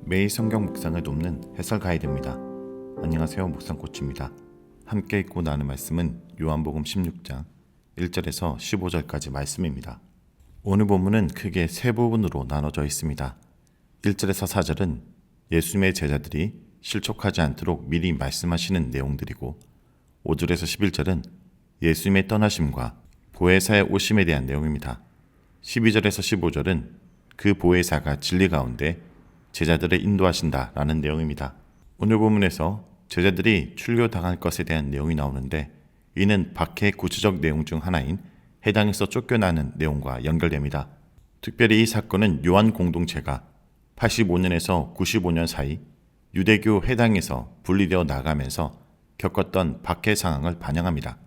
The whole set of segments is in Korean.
매일 성경 묵상을 돕는 해설 가이드입니다. 안녕하세요, 묵상코치입니다. 함께 읽고 나눈 말씀은 요한복음 16장 1절에서 15절까지 말씀입니다. 오늘 본문은 크게 세 부분으로 나눠져 있습니다. 1절에서 4절은 예수님의 제자들이 실족하지 않도록 미리 말씀하시는 내용들이고, 5절에서 11절은 예수님의 떠나심과 보혜사의 오심에 대한 내용입니다. 12절에서 15절은 그 보혜사가 진리 가운데 제자들을 인도하신다라는 내용입니다. 오늘 본문에서 제자들이 출교당할 것에 대한 내용이 나오는데, 이는 박해의 구체적 내용 중 하나인 해당에서 쫓겨나는 내용과 연결됩니다. 특별히 이 사건은 요한 공동체가 85년에서 95년 사이 유대교 해당에서 분리되어 나가면서 겪었던 박해 상황을 반영합니다.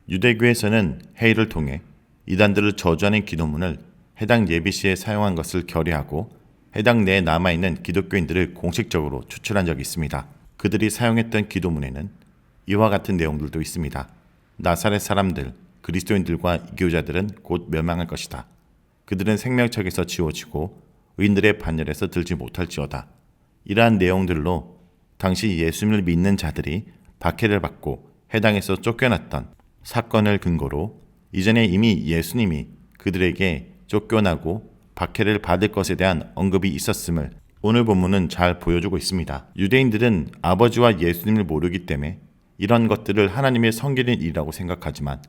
유대교에서는 회의를 통해 이단들을 저주하는 기도문을 해당 예비시에 사용한 것을 결의하고 해당 내에 남아있는 기독교인들을 공식적으로 추출한 적이 있습니다. 그들이 사용했던 기도문에는 이와 같은 내용들도 있습니다. 나사렛 사람들, 그리스도인들과 이교자들은 곧 멸망할 것이다. 그들은 생명책에서 지워지고 의인들의 반열에서 들지 못할지어다. 이러한 내용들로 당시 예수님을 믿는 자들이 박해를 받고 해당에서 쫓겨났던 사건을 근거로 이전에 이미 예수님이 그들에게 쫓겨나고 박해를 받을 것에 대한 언급이 있었음을 오늘 본문은 잘 보여주고 있습니다. 유대인들은 아버지와 예수님을 모르기 때문에 이런 것들을 하나님의 섬기는 일이라고 생각하지만,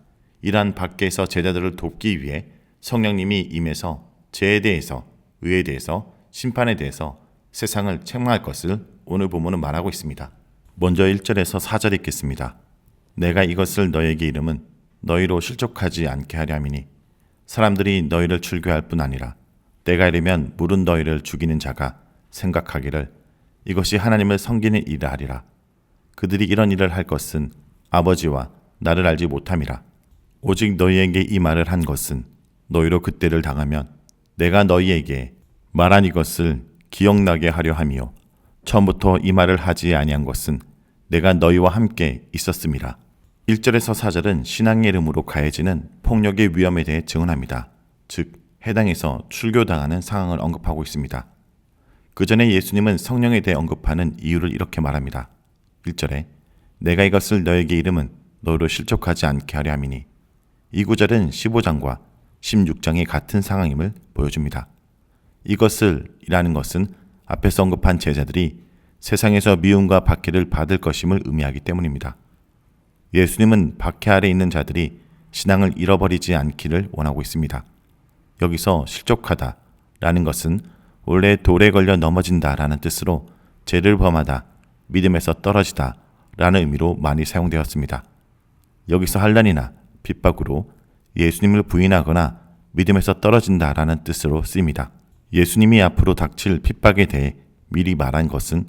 이러한 박해에서 제자들을 돕기 위해 성령님이 임해서 죄에 대해서, 의에 대해서, 심판에 대해서 세상을 책망할 것을 오늘 본문은 말하고 있습니다. 먼저 1절에서 4절 읽겠습니다. 내가 이것을 너에게 이름은 너희로 실족하지 않게 하려 함이니 사람들이 너희를 출교할 뿐 아니라 때가 이르면 물은 너희를 죽이는 자가 생각하기를 이것이 하나님을 섬기는 일이라 하리라. 그들이 이런 일을 할 것은 아버지와 나를 알지 못함이라. 오직 너희에게 이 말을 한 것은 너희로 그때를 당하면 내가 너희에게 말한 이것을 기억나게 하려 함이요 처음부터 이 말을 하지 아니한 것은 내가 너희와 함께 있었음이라. 1절에서 4절은 신앙의 이름으로 가해지는 폭력의 위험에 대해 증언합니다. 즉 해당에서 출교당하는 상황을 언급하고 있습니다. 그 전에 예수님은 성령에 대해 언급하는 이유를 이렇게 말합니다. 1절에 내가 이것을 너에게 이름은 너희로 실족하지 않게 하려 함이니, 이 구절은 15장과 16장의 같은 상황임을 보여줍니다. 이것을 이라는 것은 앞에서 언급한 제자들이 세상에서 미움과 박해를 받을 것임을 의미하기 때문입니다. 예수님은 박해 아래 있는 자들이 신앙을 잃어버리지 않기를 원하고 있습니다. 여기서 실족하다 라는 것은 원래 돌에 걸려 넘어진다 라는 뜻으로 죄를 범하다, 믿음에서 떨어지다 라는 의미로 많이 사용되었습니다. 여기서 환난이나 핍박으로 예수님을 부인하거나 믿음에서 떨어진다 라는 뜻으로 쓰입니다. 예수님이 앞으로 닥칠 핍박에 대해 미리 말한 것은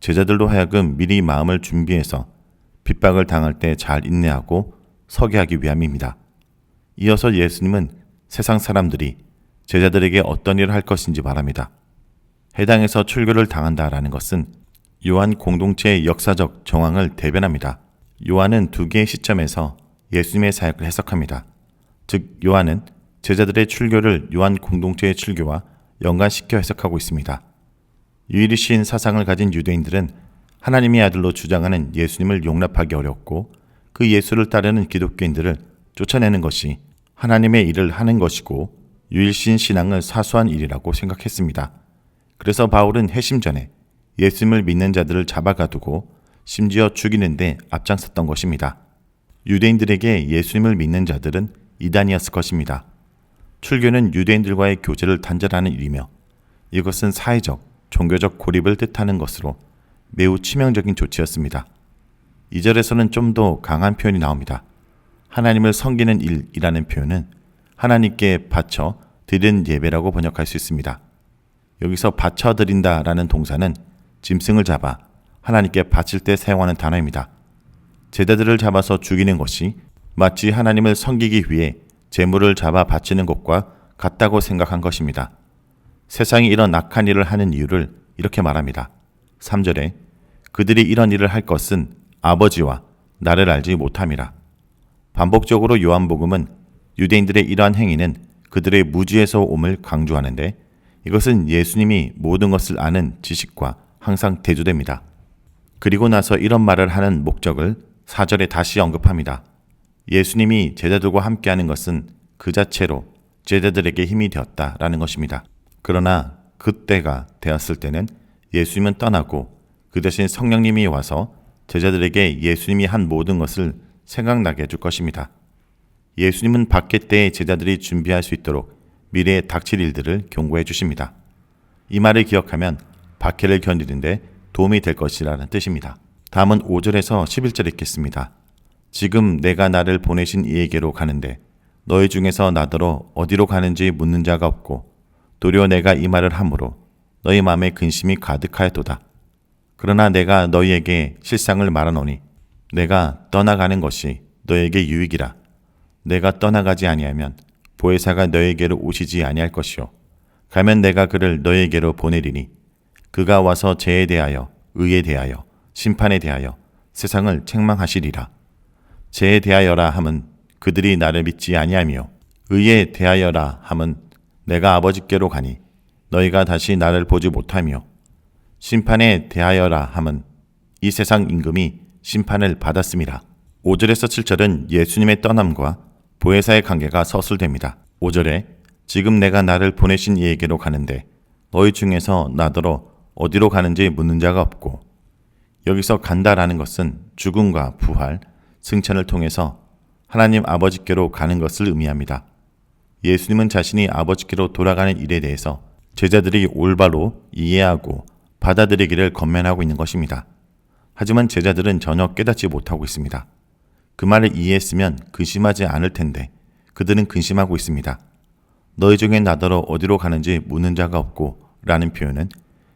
제자들로 하여금 미리 마음을 준비해서 핍박을 당할 때 잘 인내하고 서게 하기 위함입니다. 이어서 예수님은 세상 사람들이 제자들에게 어떤 일을 할 것인지 말합니다. 해당에서 출교를 당한다라는 것은 요한 공동체의 역사적 정황을 대변합니다. 요한은 두 개의 시점에서 예수님의 사역을 해석합니다. 즉 요한은 제자들의 출교를 요한 공동체의 출교와 연관시켜 해석하고 있습니다. 유일이신 사상을 가진 유대인들은 하나님의 아들로 주장하는 예수님을 용납하기 어렵고, 그 예수를 따르는 기독교인들을 쫓아내는 것이 하나님의 일을 하는 것이고 유일신 신앙을 사수한 일이라고 생각했습니다. 그래서 바울은 회심 전에 예수님을 믿는 자들을 잡아가두고 심지어 죽이는 데 앞장섰던 것입니다. 유대인들에게 예수님을 믿는 자들은 이단이었을 것입니다. 출교는 유대인들과의 교제를 단절하는 일이며, 이것은 사회적, 종교적 고립을 뜻하는 것으로 매우 치명적인 조치였습니다. 2절에서는 좀 더 강한 표현이 나옵니다. 하나님을 섬기는 일이라는 표현은 하나님께 바쳐 드리는 예배라고 번역할 수 있습니다. 여기서 바쳐 드린다라는 동사는 짐승을 잡아 하나님께 바칠 때 사용하는 단어입니다. 제자들을 잡아서 죽이는 것이 마치 하나님을 섬기기 위해 제물을 잡아 바치는 것과 같다고 생각한 것입니다. 세상이 이런 악한 일을 하는 이유를 이렇게 말합니다. 3절에 그들이 이런 일을 할 것은 아버지와 나를 알지 못함이라. 반복적으로 요한복음은 유대인들의 이러한 행위는 그들의 무지에서 옴을 강조하는데, 이것은 예수님이 모든 것을 아는 지식과 항상 대조됩니다. 그리고 나서 이런 말을 하는 목적을 4절에 다시 언급합니다. 예수님이 제자들과 함께하는 것은 그 자체로 제자들에게 힘이 되었다라는 것입니다. 그러나 그때가 되었을 때는 예수님은 떠나고 그 대신 성령님이 와서 제자들에게 예수님이 한 모든 것을 생각나게 해줄 것입니다. 예수님은 박해 때에 제자들이 준비할 수 있도록 미래에 닥칠 일들을 경고해 주십니다. 이 말을 기억하면 박해를 견디는데 도움이 될 것이라는 뜻입니다. 다음은 5절에서 11절 읽겠습니다. 지금 내가 나를 보내신 이에게로 가는데 너희 중에서 나더러 어디로 가는지 묻는 자가 없고 도리어 내가 이 말을 함으로 너희 마음에 근심이 가득하였도다. 그러나 내가 너희에게 실상을 말하노니 내가 떠나가는 것이 너희에게 유익이라. 내가 떠나가지 아니하면 보혜사가 너희에게로 오시지 아니할 것이요 가면 내가 그를 너희에게로 보내리니 그가 와서 죄에 대하여 의에 대하여 심판에 대하여 세상을 책망하시리라. 죄에 대하여라 함은 그들이 나를 믿지 아니하며 의에 대하여라 함은 내가 아버지께로 가니 너희가 다시 나를 보지 못하며 심판에 대하여라 함은 이 세상 임금이 심판을 받았음이라. 5절에서 7절은 예수님의 떠남과 보혜사의 관계가 서술됩니다. 5절에 지금 내가 나를 보내신 이에게로 가는데 너희 중에서 나더러 어디로 가는지 묻는 자가 없고, 여기서 간다라는 것은 죽음과 부활, 승천을 통해서 하나님 아버지께로 가는 것을 의미합니다. 예수님은 자신이 아버지께로 돌아가는 일에 대해서 제자들이 올바로 이해하고 받아들이기를 권면하고 있는 것입니다. 하지만 제자들은 전혀 깨닫지 못하고 있습니다. 그 말을 이해했으면 근심하지 않을 텐데 그들은 근심하고 있습니다. 너희 중에 나더러 어디로 가는지 묻는 자가 없고 라는 표현은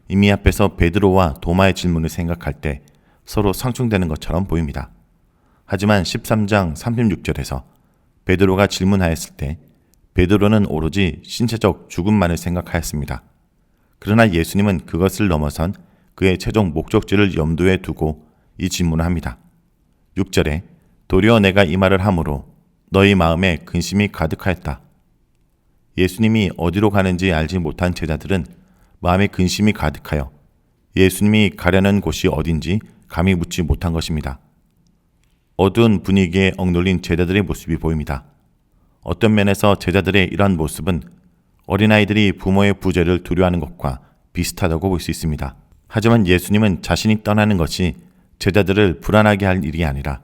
이미 앞에서 베드로와 도마의 질문을 생각할 때 서로 상충되는 것처럼 보입니다. 하지만 13장 36절에서 베드로가 질문하였을 때 베드로는 오로지 신체적 죽음만을 생각하였습니다. 그러나 예수님은 그것을 넘어선 그의 최종 목적지를 염두에 두고 이 질문을 합니다. 6절에 도리어 내가 이 말을 함으로 너희 마음에 근심이 가득하였다. 예수님이 어디로 가는지 알지 못한 제자들은 마음에 근심이 가득하여 예수님이 가려는 곳이 어딘지 감히 묻지 못한 것입니다. 어두운 분위기에 억눌린 제자들의 모습이 보입니다. 어떤 면에서 제자들의 이러한 모습은 어린아이들이 부모의 부재를 두려워하는 것과 비슷하다고 볼 수 있습니다. 하지만 예수님은 자신이 떠나는 것이 제자들을 불안하게 할 일이 아니라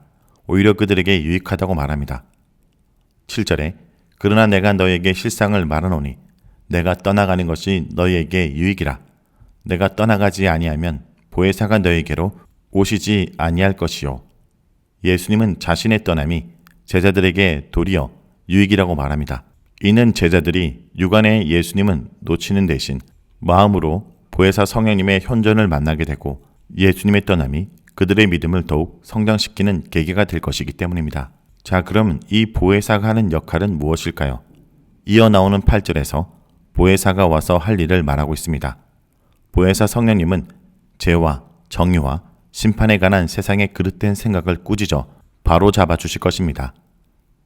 오히려 그들에게 유익하다고 말합니다. 7절에 그러나 내가 너에게 실상을 말하노니 내가 떠나가는 것이 너희에게 유익이라. 내가 떠나가지 아니하면 보혜사가 너희에게로 오시지 아니할 것이요. 예수님은 자신의 떠남이 제자들에게 도리어 유익이라고 말합니다. 이는 제자들이 육안의 예수님은 놓치는 대신 마음으로 보혜사 성령님의 현존을 만나게 되고 예수님의 떠남이 그들의 믿음을 더욱 성장시키는 계기가 될 것이기 때문입니다. 자, 그럼 이 보혜사가 하는 역할은 무엇일까요? 이어 나오는 8절에서 보혜사가 와서 할 일을 말하고 있습니다. 보혜사 성령님은 죄와 정의와 심판에 관한 세상의 그릇된 생각을 꾸짖어 바로 잡아주실 것입니다.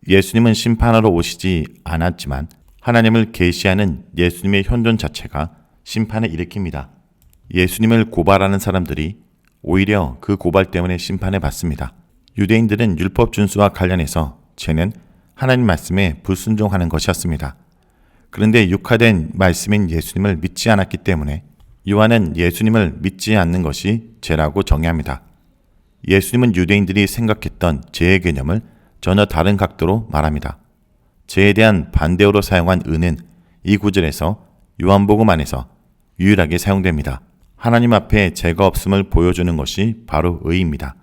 예수님은 심판하러 오시지 않았지만 하나님을 계시하는 예수님의 현존 자체가 심판을 일으킵니다. 예수님을 고발하는 사람들이 오히려 그 고발 때문에 심판을 받습니다. 유대인들은 율법 준수와 관련해서 죄는 하나님 말씀에 불순종하는 것이었습니다. 그런데 육화된 말씀인 예수님을 믿지 않았기 때문에 요한은 예수님을 믿지 않는 것이 죄라고 정의합니다. 예수님은 유대인들이 생각했던 죄의 개념을 전혀 다른 각도로 말합니다. 죄에 대한 반대어로 사용한 의는 이 구절에서 요한복음 안에서 유일하게 사용됩니다. 하나님 앞에 죄가 없음을 보여주는 것이 바로 의입니다.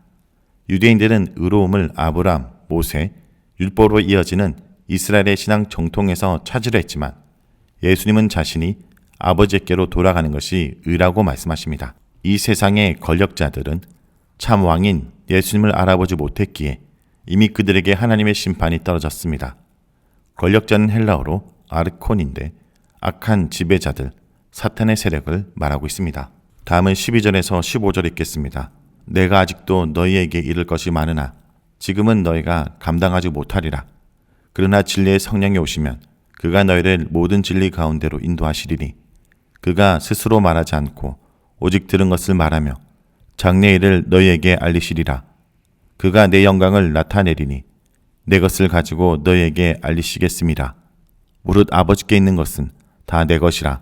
유대인들은 의로움을 아브람, 모세, 율법으로 이어지는 이스라엘의 신앙 정통에서 찾으려 했지만 예수님은 자신이 아버지께로 돌아가는 것이 의라고 말씀하십니다. 이 세상의 권력자들은 참 왕인 예수님을 알아보지 못했기에 이미 그들에게 하나님의 심판이 떨어졌습니다. 권력자는 헬라어로 아르콘인데 악한 지배자들, 사탄의 세력을 말하고 있습니다. 다음은 12절에서 15절 읽겠습니다. 내가 아직도 너희에게 이를 것이 많으나 지금은 너희가 감당하지 못하리라. 그러나 진리의 성령이 오시면 그가 너희를 모든 진리 가운데로 인도하시리니 그가 스스로 말하지 않고 오직 들은 것을 말하며 장래일을 너희에게 알리시리라. 그가 내 영광을 나타내리니 내 것을 가지고 너희에게 알리시겠음이라. 무릇 아버지께 있는 것은 다 내 것이라.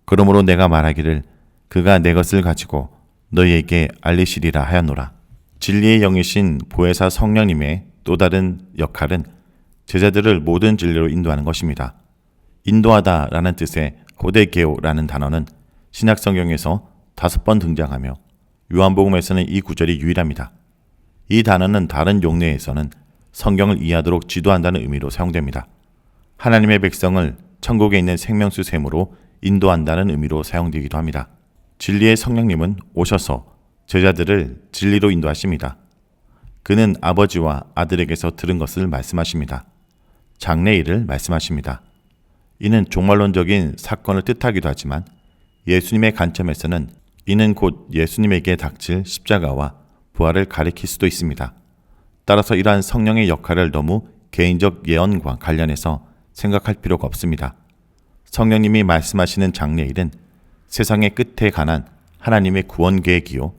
그러므로 내가 말하기를 그가 내 것을 가지고 너희에게 알리시리라 하였노라. 진리의 영이신 보혜사 성령님의 또 다른 역할은 제자들을 모든 진리로 인도하는 것입니다. 인도하다라는 뜻의 호데게오라는 단어는 신약 성경에서 5번 등장하며 요한복음에서는 이 구절이 유일합니다. 이 단어는 다른 용례에서는 성경을 이해하도록 지도한다는 의미로 사용됩니다. 하나님의 백성을 천국에 있는 생명수 샘으로 인도한다는 의미로 사용되기도 합니다. 진리의 성령님은 오셔서 제자들을 진리로 인도하십니다. 그는 아버지와 아들에게서 들은 것을 말씀하십니다. 장래일을 말씀하십니다. 이는 종말론적인 사건을 뜻하기도 하지만 예수님의 관점에서는 이는 곧 예수님에게 닥칠 십자가와 부활을 가리킬 수도 있습니다. 따라서 이러한 성령의 역할을 너무 개인적 예언과 관련해서 생각할 필요가 없습니다. 성령님이 말씀하시는 장래일은 세상의 끝에 관한 하나님의 구원 계획이요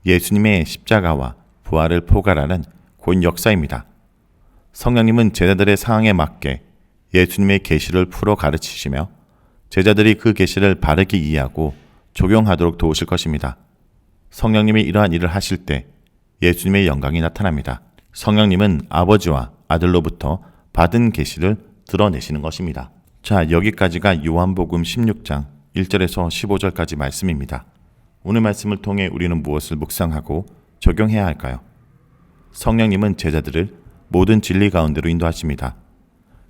예수님의 십자가와 부활을 포괄하는 곧 역사입니다. 성령님은 제자들의 상황에 맞게 예수님의 계시를 풀어 가르치시며 제자들이 그 계시를 바르게 이해하고 적용하도록 도우실 것입니다. 성령님이 이러한 일을 하실 때 예수님의 영광이 나타납니다. 성령님은 아버지와 아들로부터 받은 계시를 드러내시는 것입니다. 자, 여기까지가 요한복음 16장 1절에서 15절까지 말씀입니다. 오늘 말씀을 통해 우리는 무엇을 묵상하고 적용해야 할까요? 성령님은 제자들을 모든 진리 가운데로 인도하십니다.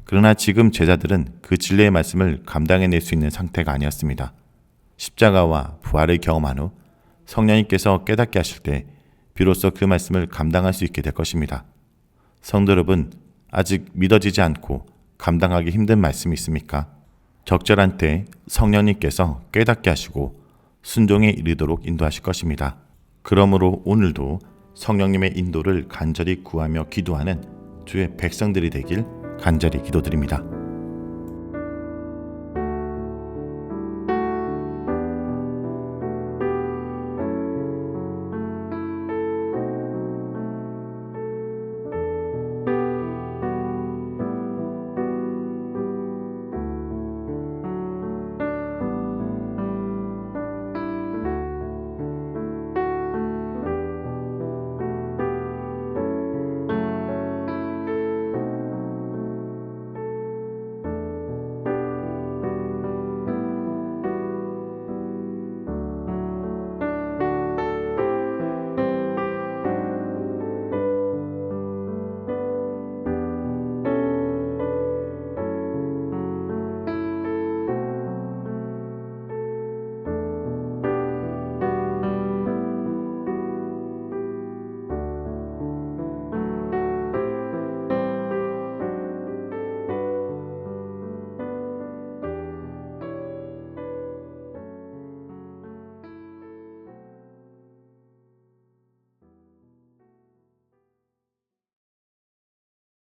그러나 지금 제자들은 그 진리의 말씀을 감당해낼 수 있는 상태가 아니었습니다. 십자가와 부활을 경험한 후 성령님께서 깨닫게 하실 때 비로소 그 말씀을 감당할 수 있게 될 것입니다. 성도 여러분, 아직 믿어지지 않고 감당하기 힘든 말씀이 있습니까? 적절한 때 성령님께서 깨닫게 하시고 순종에 이르도록 인도하실 것입니다. 그러므로 오늘도 성령님의 인도를 간절히 구하며 기도하는 주의 백성들이 되길 간절히 기도드립니다.